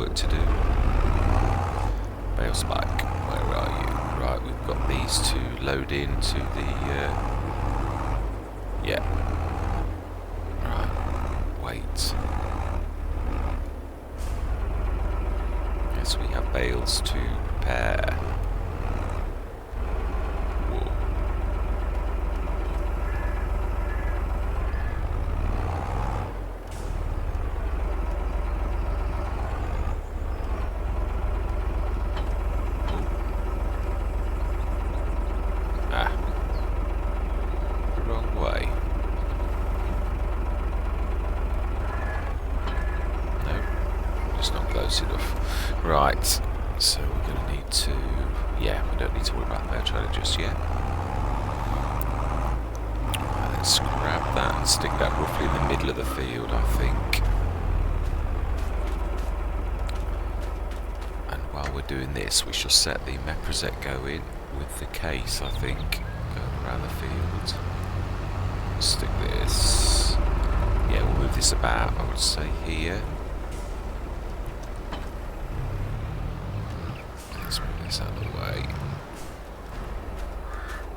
work to do. Bale spike, where are you? Right, we've got these to load into the... yeah. Right, wait. Yes, we have bales to prepare. Right, so we're going to need to... yeah, we don't need to worry about the mail trailer just yet. Right, let's grab that and stick that roughly in the middle of the field, I think. And while we're doing this, we shall set the Medvedin going with the case, I think, going around the field. Stick this... yeah, we'll move this about, I would say, here. Let's move this out of the way.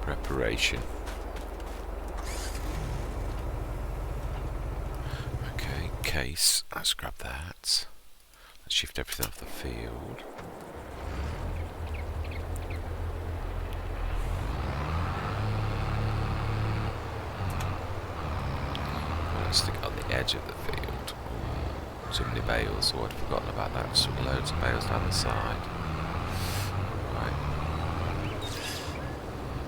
Preparation. Okay, case. Let's grab that. Let's shift everything off the field. Let's stick it on the edge of the field. Ooh, too many bales. Oh, I'd forgotten about that. So loads of bales down the side.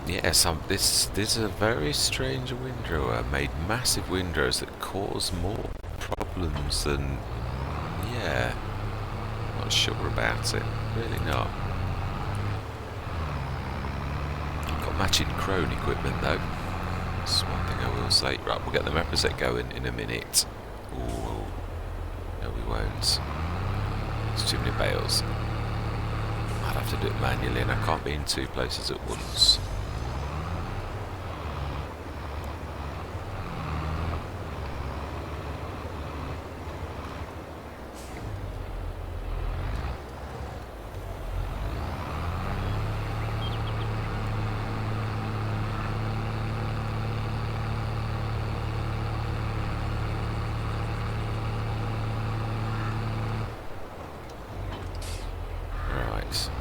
Yes, this is a very strange windrower. Made massive windrows that cause more problems than... yeah, not sure about it. Really not. Got matching crone equipment though. That's one thing I will say. Right, we'll get the Medvedin going in a minute. Ooh, no we won't. There's too many bales. I'd have to do it manually and I can't be in two places at once.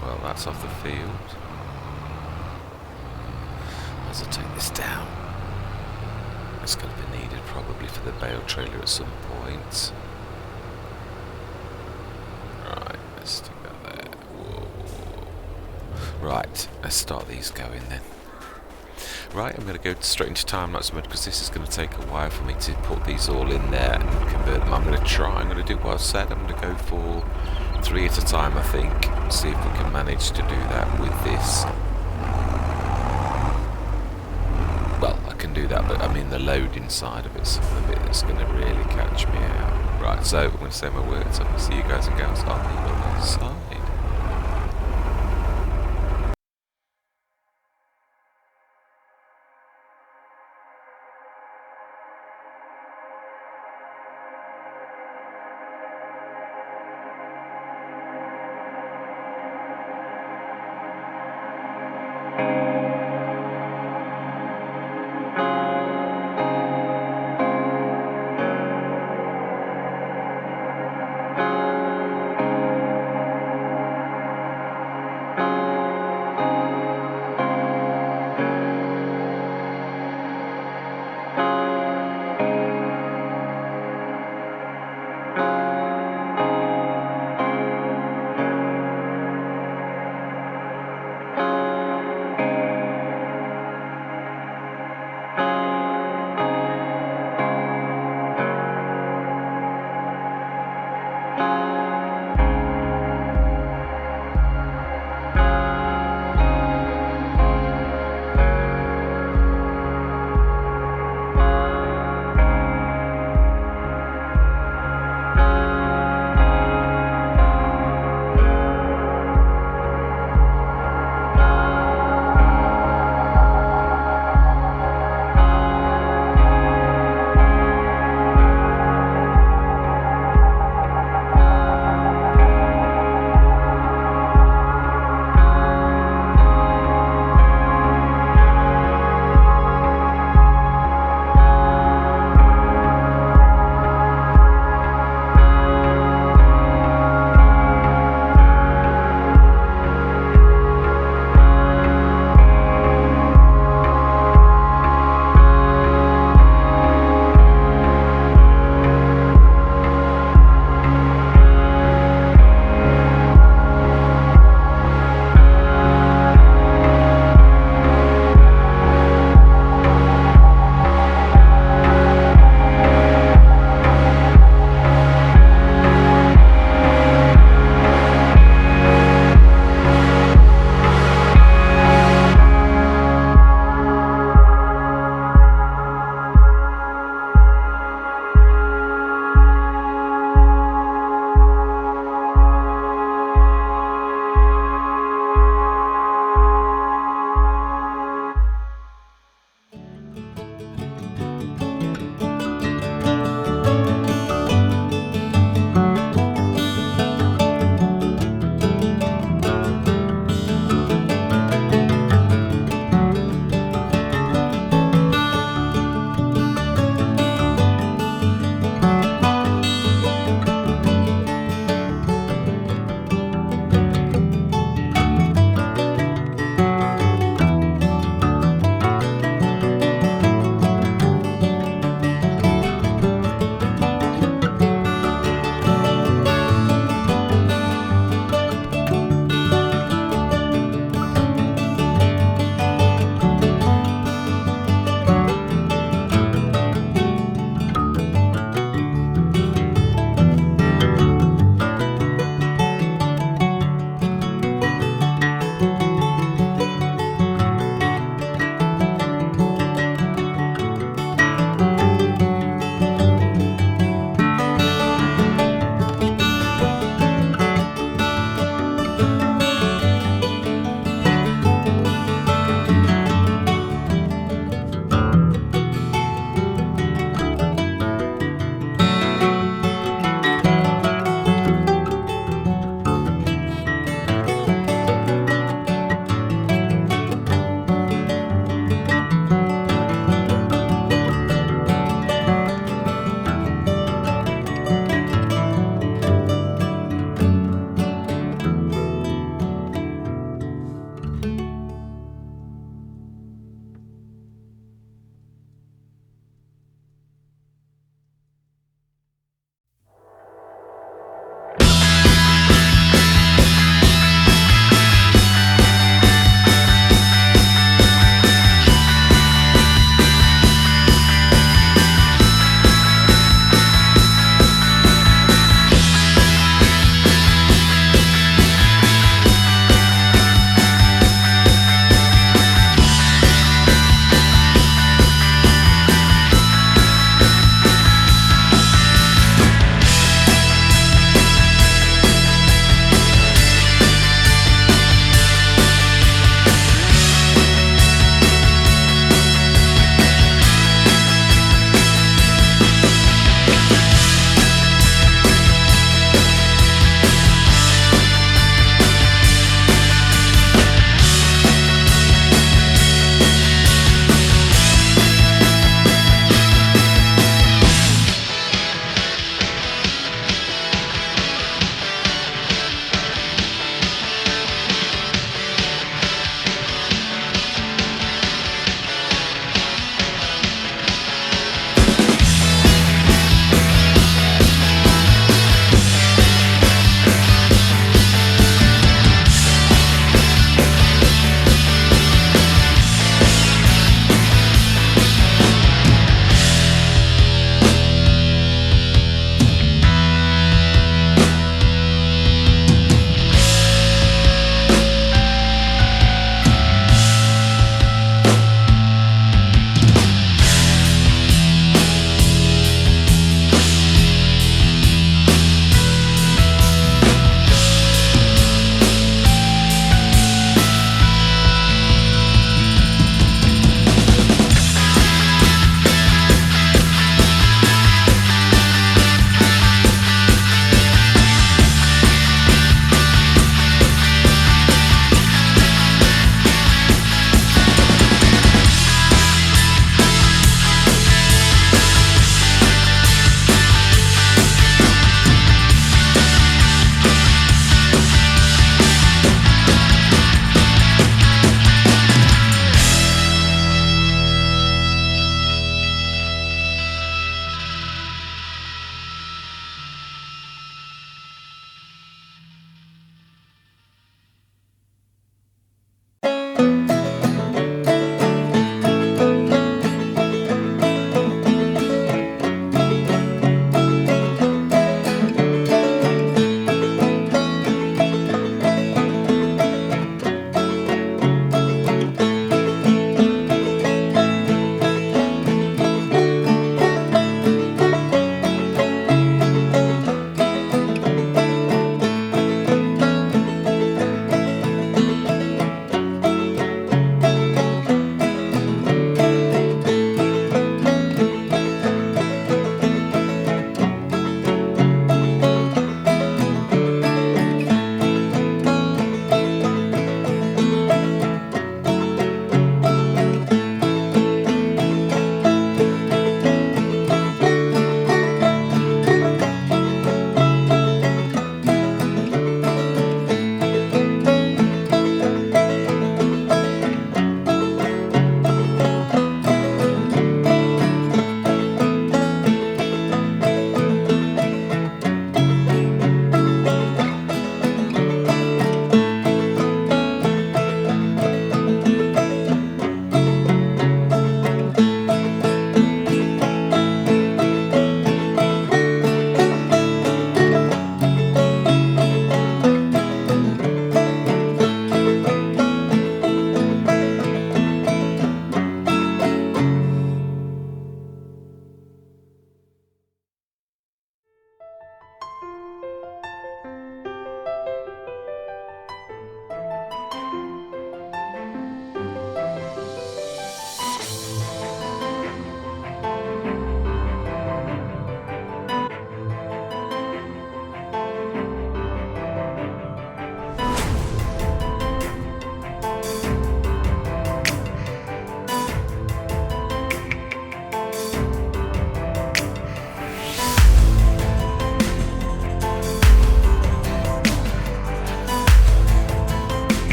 Well, that's off the field. As I take this down, it's going to be needed probably for the bale trailer at some point. Right, let's stick that there. Whoa. Right, let's start these going then. Right, I'm going to go straight into time-lapse mode because this is going to take a while for me to put these all in there and convert them. I'm going to do what I said. I'm going to go for 3 at a time, I think. See if we can manage to do that with this. Well, I can do that, but I mean the loading side of it's the bit that's going to really catch me out. Right, so I'm going to say my words. I'm going to see you guys and girls on the other side.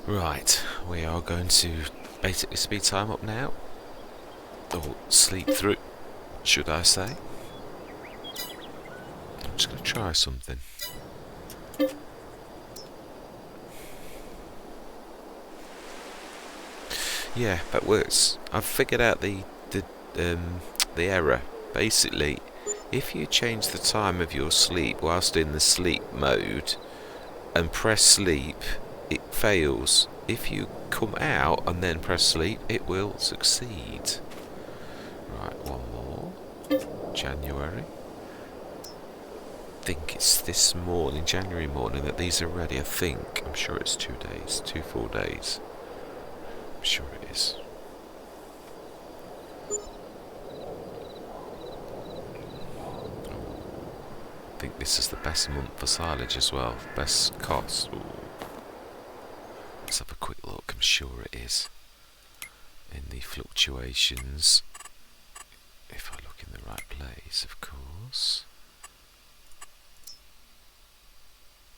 Right, we are going to basically speed time up now. Or sleep through, should I say. I'm just going to try something. Yeah, that works. I've figured out the error. Basically, if you change the time of your sleep whilst in the sleep mode and press sleep, it fails. If you come out and then press sleep, it will succeed. Right, one more. January. I think it's this morning, January morning, that these are ready. I think. I'm sure it's 2 days, 2 full days. I'm sure it is. I think this is the best month for silage as well. Best cost. Ooh. Let's have a quick look. I'm sure it is. In the fluctuations. If I look in the right place, of course.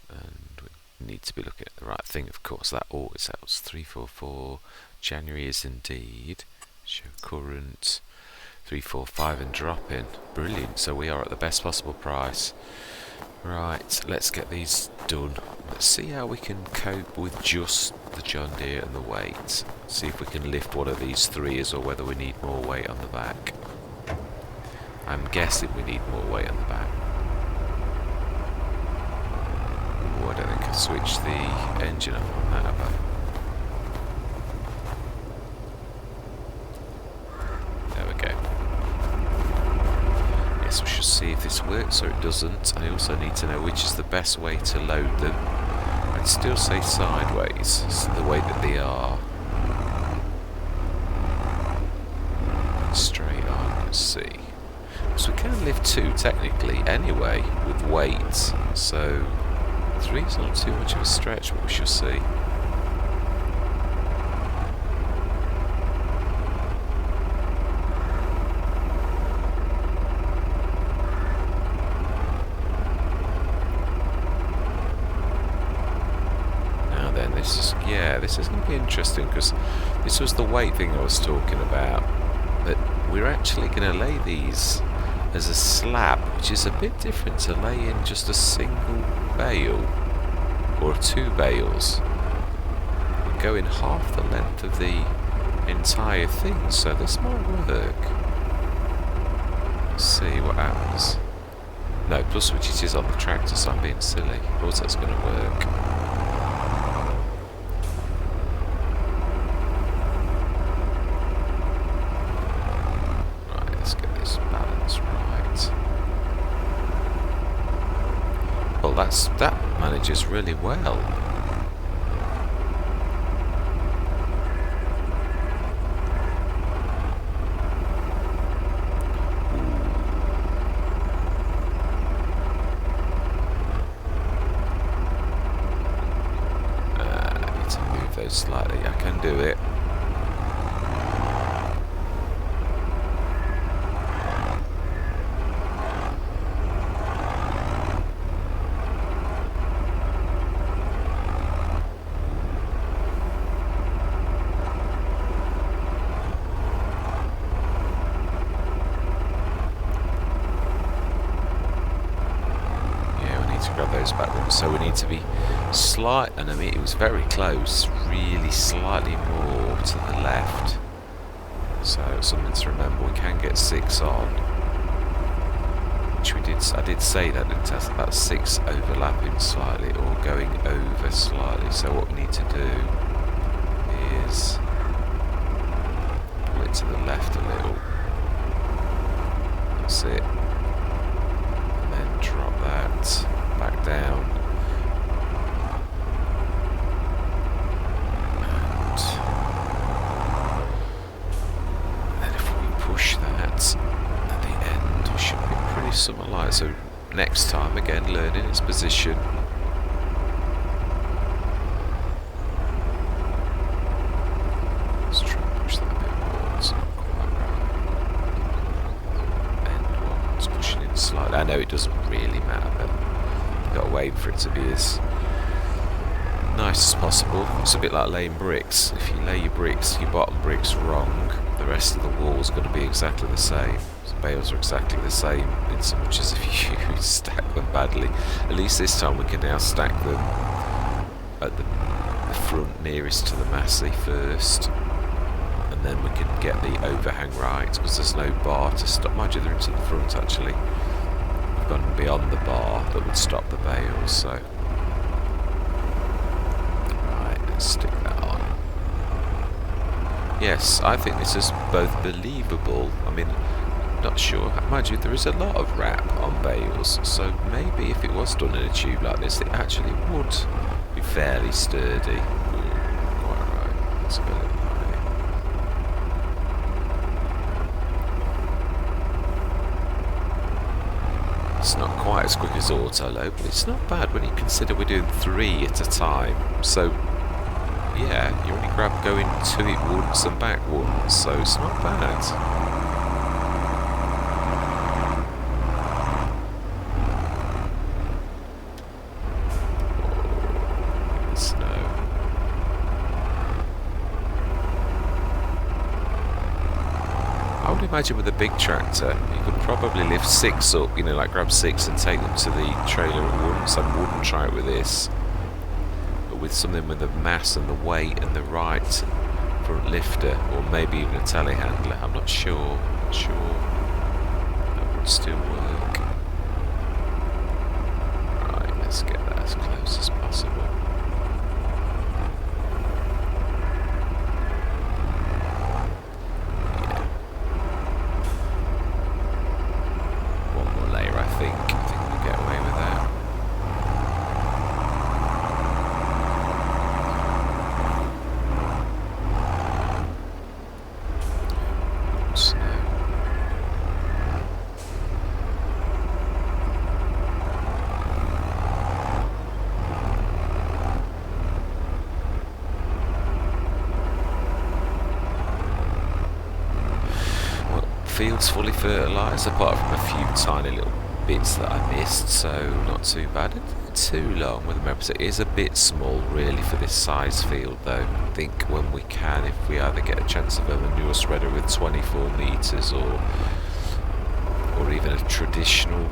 And we need to be looking at the right thing, of course. That always helps. 344. January is indeed. Show current. 345 and dropping. Brilliant. So we are at the best possible price. Right, let's get these done. Let's see how we can cope with just the John Deere and the weight. See if we can lift one of these threes or whether we need more weight on the back. I'm guessing we need more weight on the back. Ooh, I don't think I've switched the engine up on that, have I? There we go. Yes, we should see if this works or it doesn't. I also need to know which is the best way to load them. I'd still say sideways, so the way that they are. Straight on, let's see. So we can lift 2 technically anyway with weight, so 3's not too much of a stretch, but we shall see. Now then, this is going to be interesting because this was the weight thing I was talking about. That we're actually going to lay these as a slab, which is a bit different to laying just a single bale or 2 bales. We're going half the length of the entire thing, so this might work. Let's see what happens. No, plus which it is on the tractor, so I'm being silly. Of course that's going to work. That manages really well. I need to move those slightly. I can do it. So we need to be slight, and I mean it was very close, really slightly more to the left. So something to remember. We can get 6 on, which we did. I did say that, didn't I? About 6 overlapping slightly or going over slightly. So what we need to do is pull it to the left a little. That's it, and then drop that back down. Something like so. Next time, again, learning its position. Let's try and push that a bit more. It's not quite right. End one's pushing in slightly. I know it doesn't really matter, but you've got to wait for it to be as nice as possible. It's a bit like laying bricks. If you lay your bottom bricks wrong, the rest of the wall's going to be exactly the same. So bales are exactly the same in so much as if you stack them badly. At least this time we can now stack them at the front nearest to the massey first, and then we can get the overhang right, because there's no bar to stop. Mind you, they're into the front actually. We've gone beyond the bar that would stop the bales, so let's stick that on. Yes, I think this is both believable. I mean, not sure. Mind you, there is a lot of wrap on bales, so maybe if it was done in a tube like this, it actually would be fairly sturdy. Quite right. Let's go look behind it. It's not quite as quick as auto load, but it's not bad when you consider we're doing 3 at a time. So yeah, you only grab going to it once and back once, so it's not bad. I would imagine with a big tractor, you could probably lift 6 up, you know, like grab 6 and take them to the trailer at once. I wouldn't try it with this. But with something with the mass and the weight and the right front lifter, or maybe even a telehandler, I'm not sure. That would still work. Right, let's get that as close as possible. Field's fully fertilised, apart from a few tiny little bits that I missed, so not too bad. It's too long with the members. It is a bit small really for this size field though. I think when we can, if we either get a chance of a manure spreader with 24 metres or even a traditional,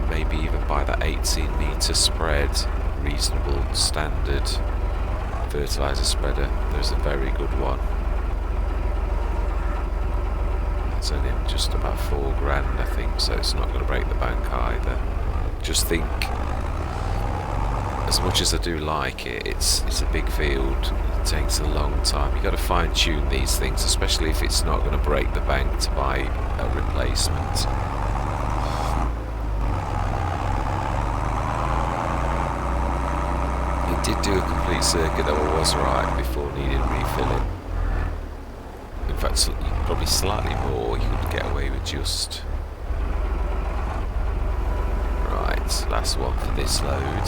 maybe even by that 18 metre spread, reasonable standard fertiliser spreader, there's a very good one. It's only just about £4,000 I think, so it's not going to break the bank either. Just think, as much as I do like it, it's a big field, it takes a long time. You've got to fine tune these things, especially if it's not going to break the bank to buy a replacement. It did do a complete circuit though, I was right, before needing refilling. In fact, probably slightly more, you could get away with just... Right, last one for this load.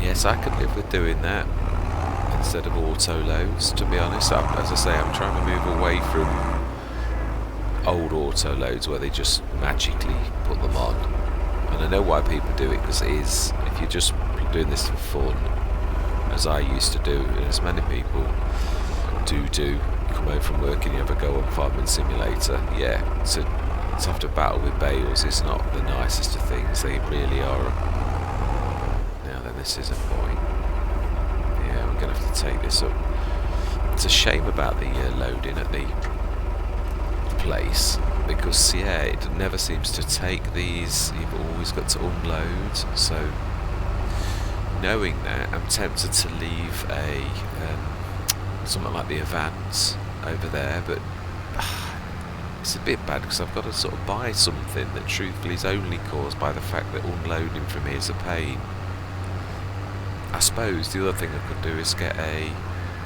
Yes, I could live with doing that instead of auto loads, to be honest. As I say, I'm trying to move away from old auto loads where they just magically put them on. And I know why people do it, because it is, if you're just doing this for fun, as I used to do, and as many people do, come home from work and you have a go on Farming Simulator, yeah, to have to battle with bales is not the nicest of things. They really are. Now then, this is a point. Yeah, we're going to have to take this up. It's a shame about the loading at the place, because yeah, it never seems to take these. You've always got to unload, so knowing that, I'm tempted to leave a something like the Avant over there, but it's a bit bad because I've got to sort of buy something that truthfully is only caused by the fact that unloading from here is a pain. I suppose the other thing I could do is get a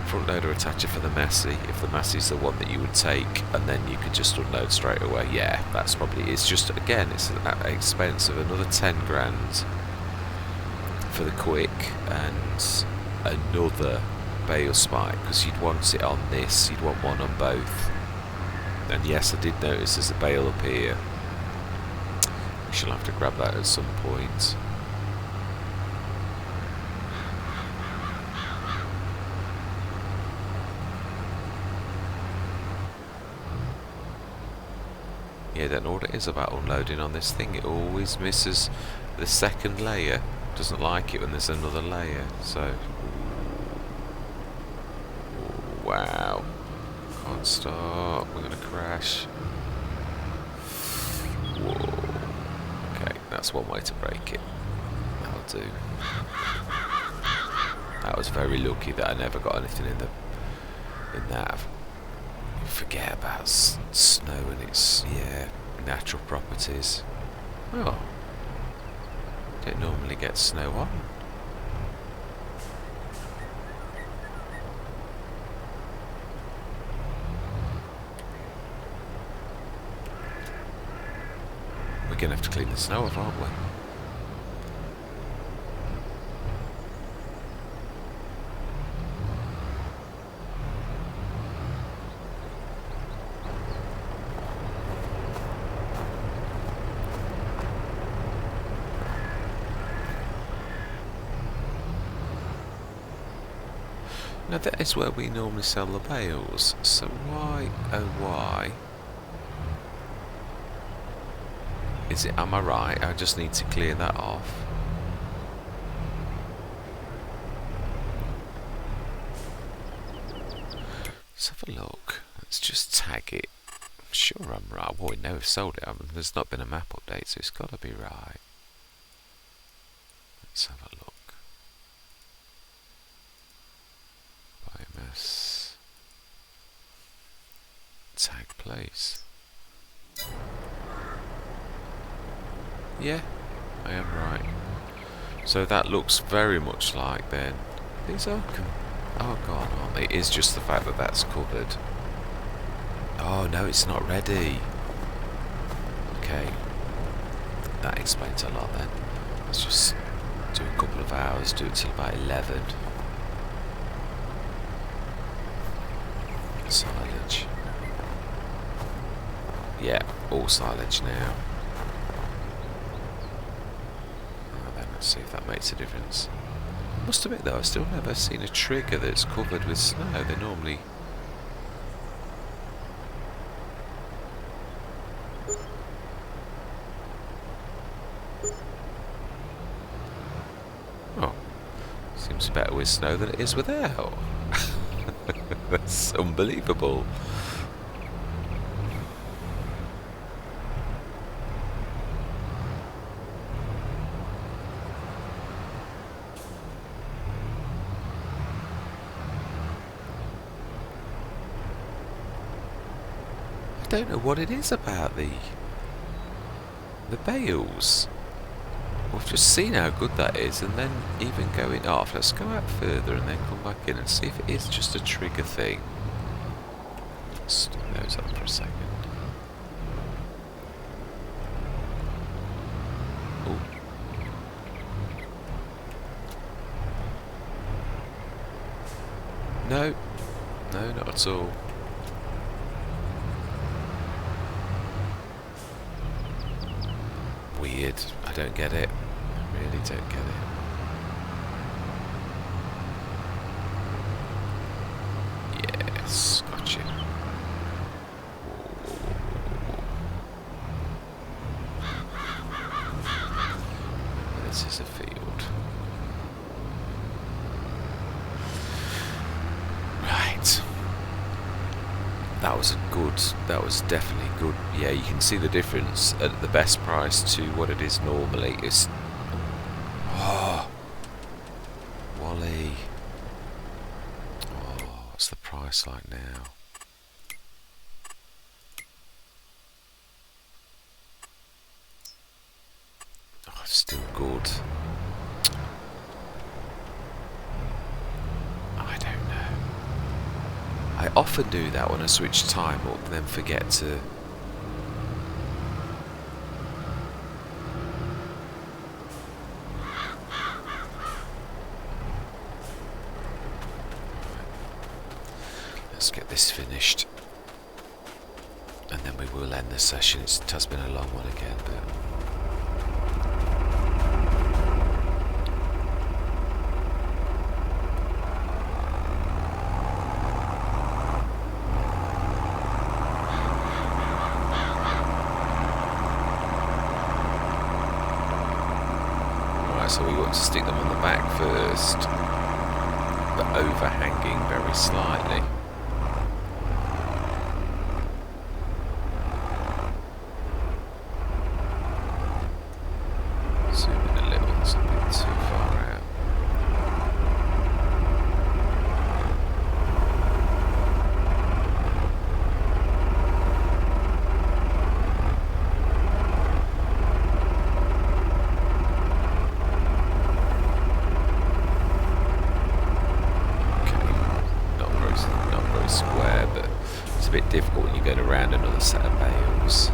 front loader attacher for the Massey, if the Massey's the one that you would take, and then you could just unload straight away. Yeah, that's probably, it's just, again, it's at expense of another £10,000 for the quick and another bale spike, because you'd want it on this, you'd want one on both. And yes, I did notice there's a bale up here. We shall have to grab that at some point. I don't know what it is about unloading on this thing. It always misses the second layer. Doesn't like it when there's another layer. So, wow. Can't start. We're gonna crash. Whoa. Okay, that's one way to break it. That'll do. I was very lucky that I never got anything in that. Forget about snow and its natural properties. Oh, don't normally get snow on. We're gonna have to clean the snow off, aren't we? Now that is where we normally sell the bales, so why, oh why, is it, am I right, I just need to clear that off. Let's have a look, let's just tag it, I'm sure I'm right, well we know we've sold it, there's not been a map update so it's got to be right. Let's have a look. Tag place. Yeah, I am right. So that looks very much like then. These are oh god, aren't they? It is just the fact that that's covered. Oh no, it's not ready. Okay, that explains a lot then. Let's just do a couple of hours, do it till about 11. Silage. Yeah, all silage now. Then let's see if that makes a difference. Must admit though, I've still never seen a trigger that's covered with snow. They normally... Oh, seems better with snow than it is without. That's unbelievable. I don't know what it is about the bales. We've just seen how good that is, and then even going off, let's go out further and then come back in and see if it is just a trigger thing. Let's do those up for a second. Oh. No, no, not at all. Weird, I don't get it. I really don't get it. Yes, gotcha. This is a field. Right. That was definitely good. Yeah, you can see the difference at the best price to what it is normally. It's... Oh! Wally. Oh, what's the price like now? Oh, it's still good. I don't know. I often do that when I switch time up and then forget to... Let's get this finished. And then we will end the session. It has been a long one again, but... first, but overhanging very slightly. Zooming a little, it's a bit too far out. Square, but it's a bit difficult when you're going around another set of bales.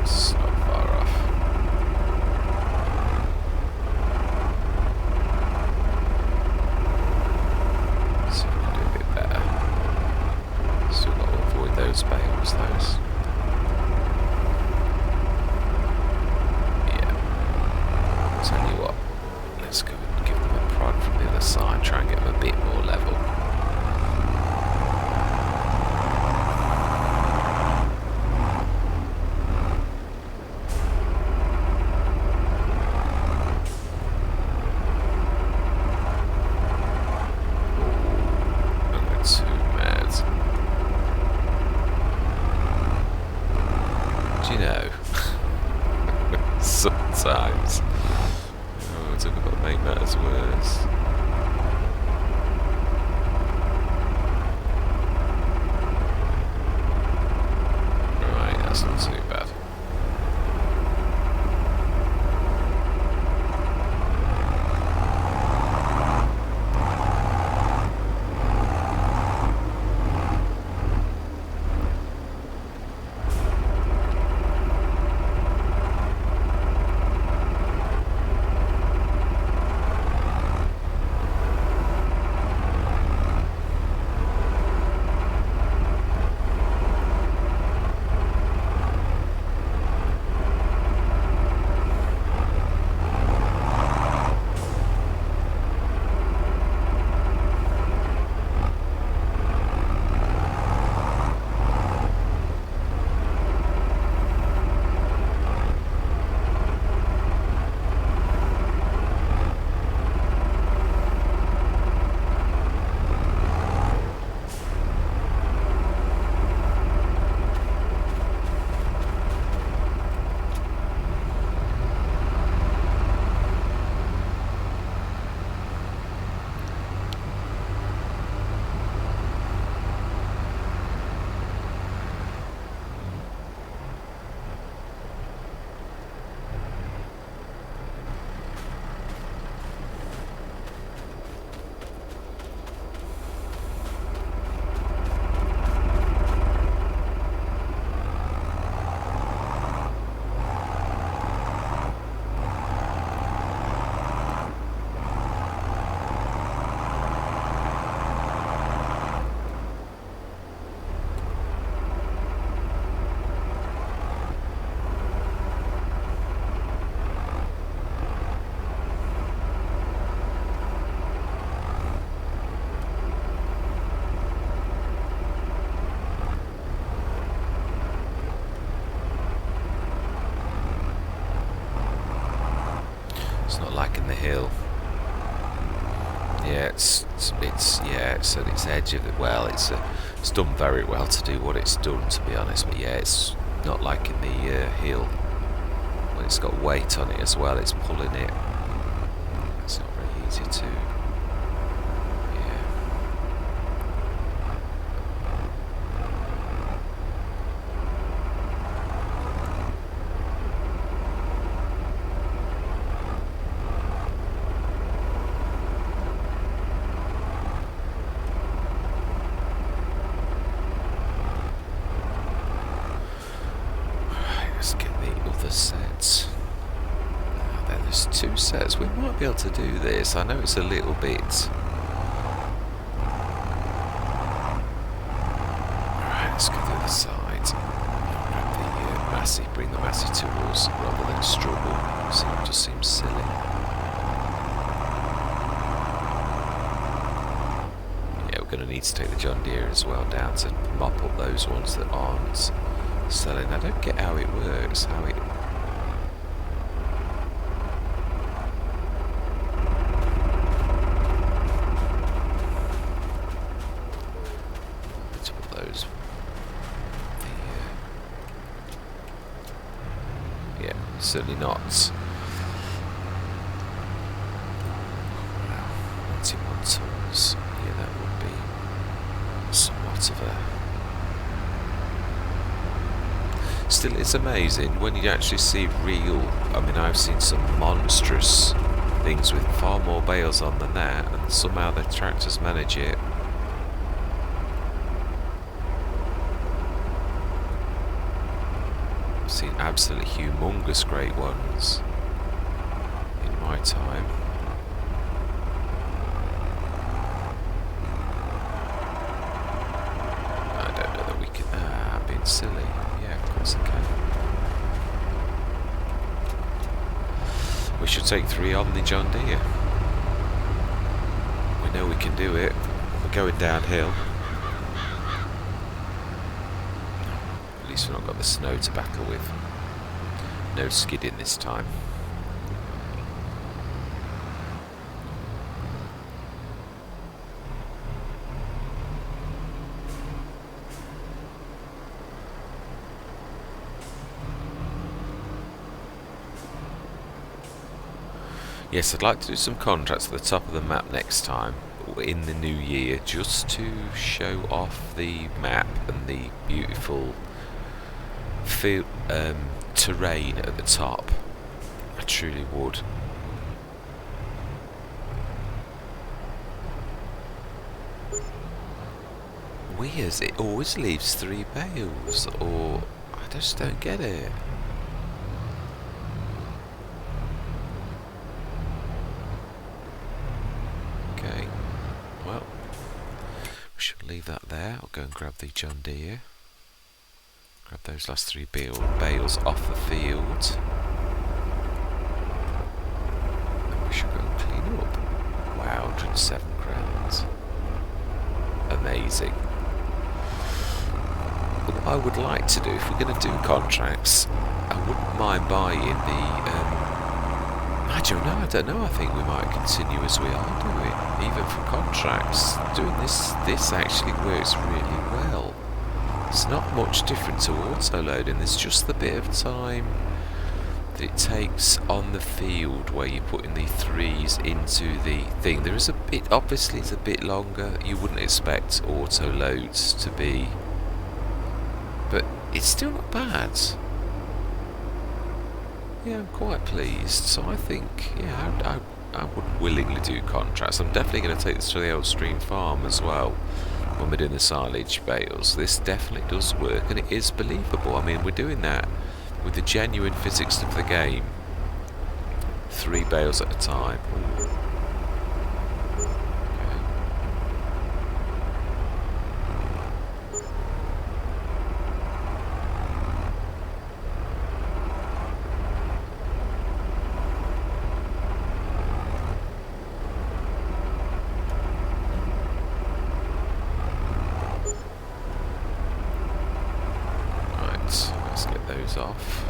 It's not far off. So we can do a bit better. Still got to avoid those bales, those. Yeah. Tell you what, let's go and give them a prod from the other side, try and get them a bit more level. You know, sometimes talk about make matters worse. Right, that's not too bad. It's not liking the hill. Yeah, it's at its edge of it. Well, it's done very well to do what it's done, to be honest. But yeah, it's not liking the hill. When it's got weight on it as well, it's pulling it. It's not very easy to. Let's get the other sets. Now there's two sets. We might be able to do this. I know it's a little bit. Alright, let's go to the other side. Grab the Massey, bring the Massey towards rather than struggle. So it just seems silly. Yeah, we're going to need to take the John Deere as well down to mop up those ones that aren't selling. I don't get how it works, certainly not. Wow, 91 tons. Yeah, that would be somewhat of a... Still, it's amazing when you actually see real... I mean, I've seen some monstrous things with far more bales on than that, and somehow the tractors manage it. I've seen absolutely humongous great ones in my time. I don't know that we can... I'm being silly. Yeah, of course I can. We should take 3 on the John Deere. We know we can do it. We're going downhill. At least we've not got the snow to battle with. No skidding this time. Yes, I'd like to do some contracts at the top of the map next time, in the new year, just to show off the map and the beautiful terrain at the top. I truly would. Weird, it always leaves 3 bales, or I just don't get it. Okay, well, we should leave that there. I'll go and grab the John Deere. Grab those last 3 bales off the field. And we should go and clean up. Wow, 107 grand. Amazing. What I would like to do, if we're going to do contracts, I wouldn't mind buying the... I don't know, I think we might continue as we are doing, even for contracts. Doing this actually works really well. It's not much different to auto-loading, there's just the bit of time that it takes on the field where you're putting the 3s into the thing. There is a bit, obviously it's a bit longer, you wouldn't expect auto-loads to be, but it's still not bad. Yeah, I'm quite pleased. So I think, yeah, I would willingly do contracts. I'm definitely going to take this to the old stream farm as well when we're doing the silage bales. This definitely does work, and it is believable. I mean, we're doing that with the genuine physics of the game. 3 bales at a time. Let's get those off.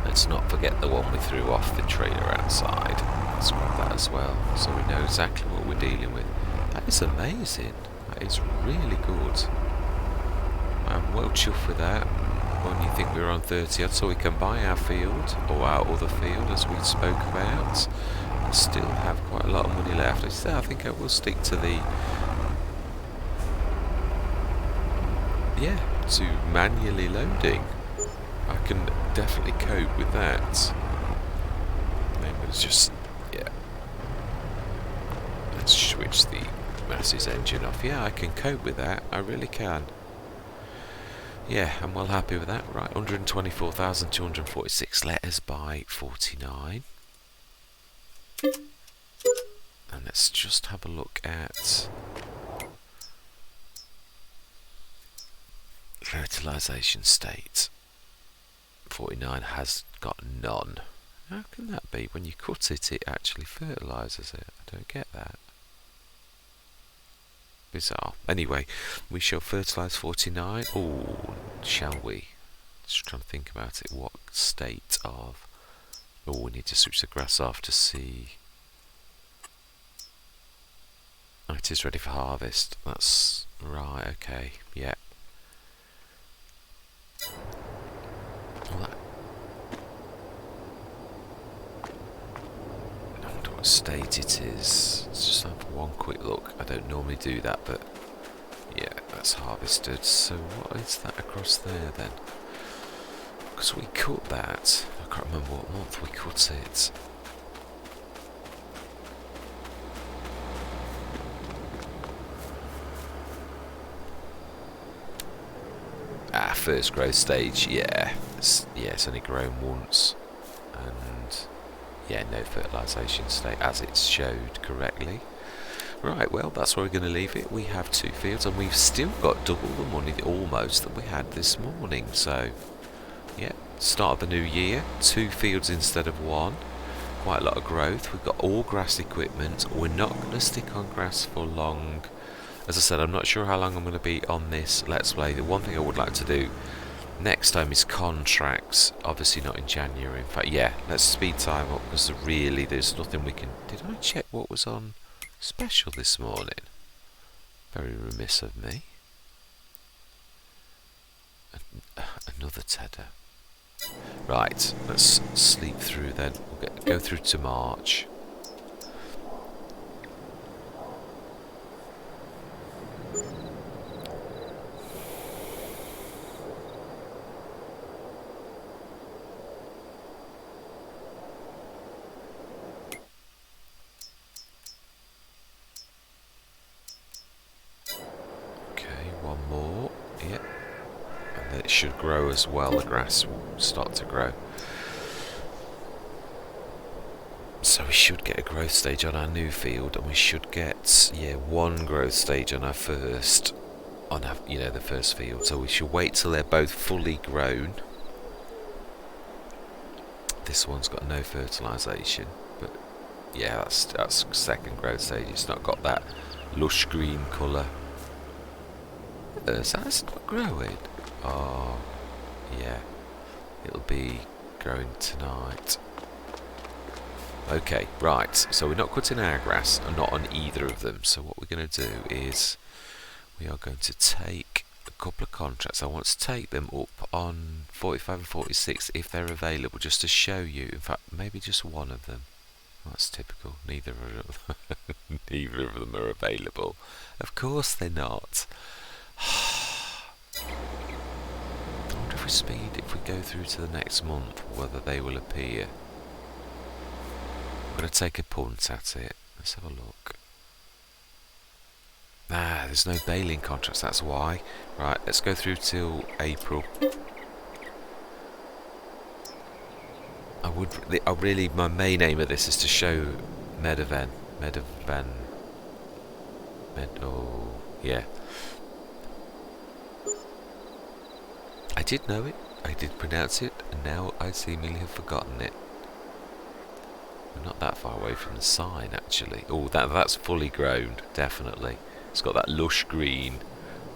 Let's not forget the one we threw off the trailer outside. Let's grab that as well, so we know exactly what we're dealing with. That is amazing. That is really good. I'm well chuffed with that. When you think we were on 30 odd, so we can buy our field, or our other field as we spoke about, and still have quite a lot of money left. I think I will stick to the... to manually loading. I can definitely cope with that. Maybe it's just, let's switch the Massey's engine off. Yeah, I can cope with that. I really can. Yeah, I'm well happy with that. Right, 124,246. Let us buy 49. And let's just have a look at fertilisation state. 49 has got none. How can that be? When you cut it, it actually fertilises it. I don't get that. Bizarre. Anyway, we shall fertilise 49. Oh, shall we? Just trying to think about it. What state of... Oh, we need to switch the grass off to see... Oh, it is ready for harvest. That's right, okay, yeah. Well, I wonder what state it is. Let's just have one quick look. I don't normally do that, but yeah, that's harvested. So what is that across there then? Because we cut that. I can't remember what month we cut it. First growth stage, yeah. It's only grown once. And yeah, no fertilisation state as it's showed correctly. Right, well, that's where we're going to leave it. We have 2 fields and we've still got double the money almost that we had this morning. So, yeah, start of the new year, 2 fields instead of 1. Quite a lot of growth. We've got all grass equipment. We're not going to stick on grass for long. As I said, I'm not sure how long I'm going to be on this Let's Play. The one thing I would like to do next time is contracts. Obviously not in January. In fact, yeah, let's speed time up because really there's nothing we can... Did I check what was on special this morning? Very remiss of me. Another tedder. Right, let's sleep through then. We'll go through to March. It should grow as well, the grass will start to grow. So we should get a growth stage on our new field, and we should get, yeah, 1 growth stage on our first, the first field. So we should wait till they're both fully grown. This one's got no fertilisation, but yeah, that's second growth stage. It's not got that lush green colour. So that's not growing. Oh, yeah, it'll be growing tonight. Okay, right, so we're not cutting our grass, and not on either of them. So what we're going to do is we are going to take a couple of contracts. I want to take them up on 45 and 46 if they're available, just to show you. In fact, maybe just one of them. That's typical. Neither of them are available. Of course they're not. I wonder if we speed, if we go through to the next month, whether they will appear. I'm going to take a punt at it. Let's have a look. There's no baling contracts, that's why. Right, let's go through till April. My main aim of this is to show Medvedin. Yeah. I did know it, I did pronounce it, and now I seemingly have forgotten it. We're not that far away from the sign, actually. Oh, that's fully grown, definitely. It's got that lush green,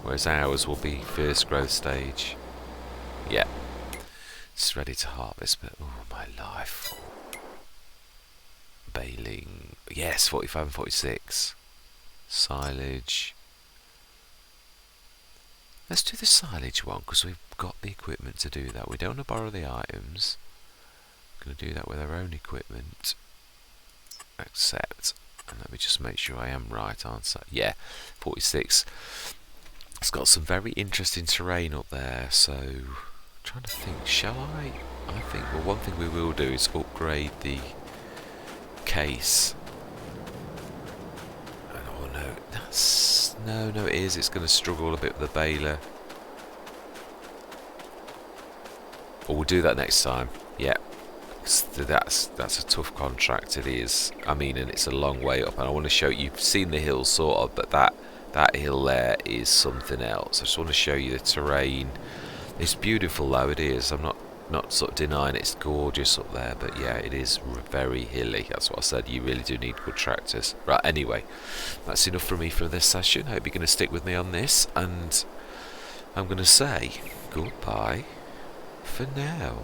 whereas ours will be first growth stage. Yeah. It's ready to harvest, but oh my life. Baling. Yes, 45 and 46. Silage. Let's do the silage one, because we've got the equipment to do that. We don't want to borrow the items. We're going to do that with our own equipment. Accept. And let me just make sure I am right, aren't I? Yeah, 46. It's got some very interesting terrain up there, so... I'm trying to think, shall I? I think, well, one thing we will do is upgrade the case. Oh no, that's... No, it is. It's going to struggle a bit with the baler. But we'll do that next time. Yeah. that's a tough contract. It is. I mean, and it's a long way up. And I want to show you. You've seen the hill sort of, but that hill there is something else. I just want to show you the terrain. It's beautiful though. It is. I'm not sort of denying it's gorgeous up there, but yeah, it is very hilly. That's what I said. You really do need good tractors. Right. Anyway, that's enough from me for this session. Hope you're going to stick with me on this, and I'm going to say goodbye for now.